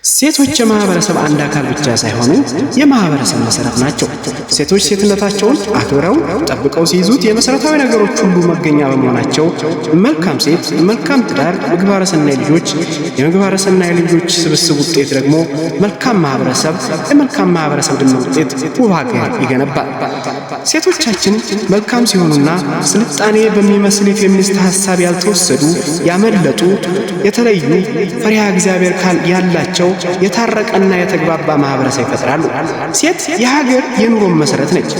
ሴቶች የማህበረሰብ አንድ አካል ብቻ ሳይሆኑ የማህበረሰብ መሰረት ናቸው። ሴቶች ሴትነታቸውን አክብረው ጠብቀው ሲይዙት የመሰረታዊ ነገሮች ሁሉ መገኛ በመሆናቸው መልካም ሴት፣ መልካም ትዳር፣ ምግባረ ሰናይ ልጆች፣ የምግባረ ሰናይ ልጆች ስብስብ ውጤት ደግሞ መልካም ማህበረሰብ፣ የመልካም ማህበረሰብ ድምር ውጤት ውብ ሀገር ይገነባል። ሴቶቻችን መልካም ሲሆኑና ስልጣኔ በሚመስል የፌሚኒስት ሀሳብ ያልተወሰዱ፣ ያመለጡ፣ የተለዩ ፈሪሃ እግዚአብሔር ያላቸው የታረቀና የተግባባ ማህበረሰብ ይፈጥራሉ። ሴት የሀገር የኑሮ መሰረት ነች።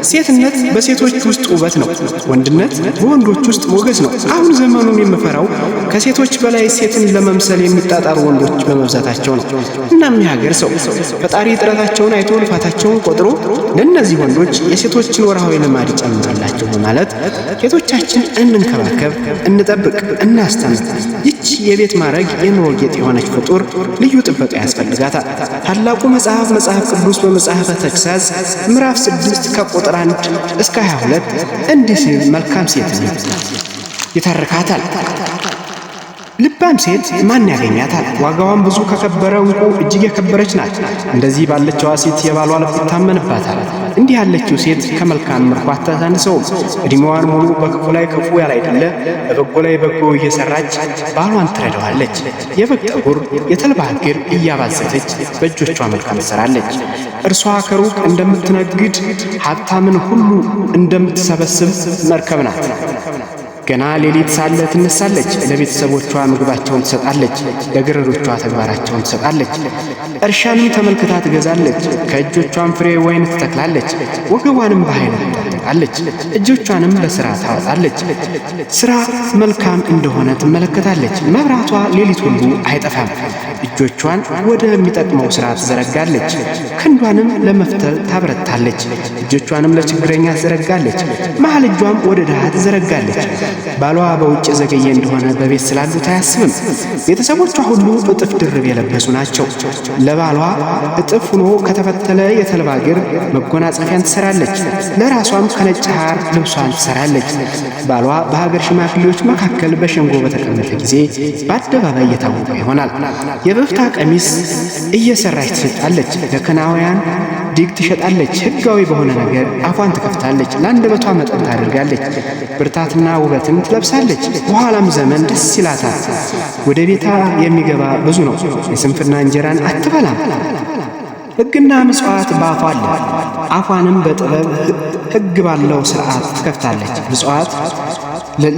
ሴትነት በሴቶች ውስጥ ውበት ነው። ወንድነት በወንዶች ውስጥ ሞገስ ነው። አሁን ዘመኑን የምፈራው ከሴቶች በላይ ሴትን ለመምሰል የሚጣጣሩ ወንዶች በመብዛታቸው ነው። እናም የሀገር ሰው ፈጣሪ ጥረታቸውን አይቶ ልፋታቸውን ቆጥሮ ለእነዚህ ወንዶች የሴቶችን ወርሃዊ ልማድ ይጨምራላቸው በማለት ሴቶቻችን እንንከባከብ፣ እንጠብቅ፣ እናስተምር። ይች የቤት ማረግ የኑሮ ጌጥ የሆነች ፍጡር ልዩ ጥበቃ ያስፈልጋታል። ታላቁ መጽሐፍ ቅዱስ በመጽሐፈ ተግሣጽ ምዕራፍ 6 ከቁጥር 1 እስከ 22 እንዲህ ሲል መልካም ሴትን ይተርካታል። ልባም ሴት ማን ያገኛታል? ዋጋዋን ብዙ ከከበረ ዕንቁ እጅግ የከበረች ናት። እንደዚህ ባለችዋ ሴት የባሏ ልብ ይታመንባታል። እንዲህ ያለችው ሴት ከመልካም ምርኮ አታሳንሰውም። ዕድሜዋን ሙሉ በክፉ ላይ ክፉ ያላይደለ በበጎ ላይ በጎ እየሰራች ባሏን ትረዳዋለች። የበግ ጠጉር የተልባ እግር እያባዘተች በእጆቿ መልካም ትሰራለች። እርሷ ከሩቅ እንደምትነግድ ሀብታምን ሁሉ እንደምትሰበስብ መርከብ ናት። ገና ሌሊት ሳለ ትነሳለች። ለቤተሰቦቿ ምግባቸውን ትሰጣለች፣ ለገረዶቿ ተግባራቸውን ትሰጣለች። እርሻንም ተመልክታ ትገዛለች፣ ከእጆቿም ፍሬ ወይን ትተክላለች። ወገቧንም በኃይል ትታጠቃለች፣ እጆቿንም ለሥራ ታወጣለች። ሥራ መልካም እንደሆነ ትመለከታለች። መብራቷ ሌሊት ሁሉ አይጠፋም። እጆቿን ወደሚጠቅመው ሥራ ትዘረጋለች፣ ክንዷንም ለመፍተል ታበረታለች። እጆቿንም ለችግረኛ ትዘረጋለች፣ መሃል እጇም ወደ ድሃ ትዘረጋለች። ባሏ በውጭ ዘገየ እንደሆነ በቤት ስላሉት አያስብም። ቤተሰቦቿ ሁሉ እጥፍ ድርብ የለበሱ ናቸው። ለባሏ እጥፍ ሆኖ ከተፈተለ የተልባ እግር መጎናጸፊያን ትሰራለች፣ ለራሷም ከነጭ ሐር ልብሷን ትሰራለች። ባሏ በሀገር ሽማግሌዎች መካከል በሸንጎ በተቀመጠ ጊዜ በአደባባይ እየታወቀ ይሆናል። የበፍታ ቀሚስ እየሰራች ትሸጣለች፣ ለከናውያን ዲግ ትሸጣለች። ሕጋዊ በሆነ ነገር አፏን ትከፍታለች፣ ለአንደበቷ መጠን ታደርጋለች። ብርታትና ውበትን ትለብሳለች፣ በኋላም ዘመን ደስ ይላታል። ወደ ቤታ የሚገባ ብዙ ነው፣ የስንፍና እንጀራን አትበላም። ሕግና ምጽዋት በአፏ አለ፣ አፏንም በጥበብ ሕግ ባለው ሥርዓት ትከፍታለች። ምጽዋት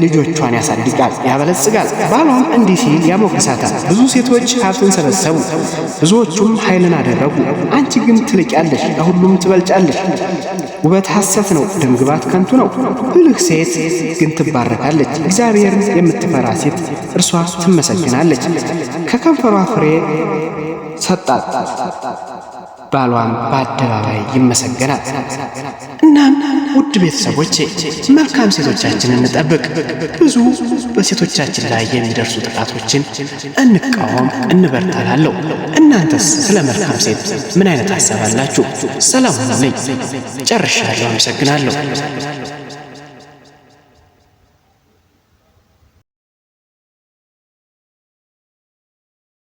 ልጆቿን ያሳድጋል፣ ያበለጽጋል። ባሏም እንዲህ ሲል ያሞገሳታል። ብዙ ሴቶች ሀብትን ሰበሰቡ፣ ብዙዎቹም ኃይልን አደረጉ። አንቺ ግን ትልቂያለሽ፣ ከሁሉም ትበልጫለሽ። ውበት ሐሰት ነው፣ ደምግባት ከንቱ ነው። ብልህ ሴት ግን ትባረካለች። እግዚአብሔርን የምትፈራ ሴት እርሷ ትመሰግናለች። ከከንፈሯ ፍሬ ሰጣት፣ ባሏም በአደባባይ ይመሰገናል። እናም ውድ ቤተሰቦቼ መልካም ሴቶቻችንን እንጠብቅ። ብዙ በሴቶቻችን ላይ የሚደርሱ ጥቃቶችን እንቃወም፣ እንበርታላለሁ። እናንተስ ስለ መልካም ሴት ምን አይነት ሐሳብ አላችሁ? ሰላም ሁኑልኝ። ጨርሻለሁ። አመሰግናለሁ።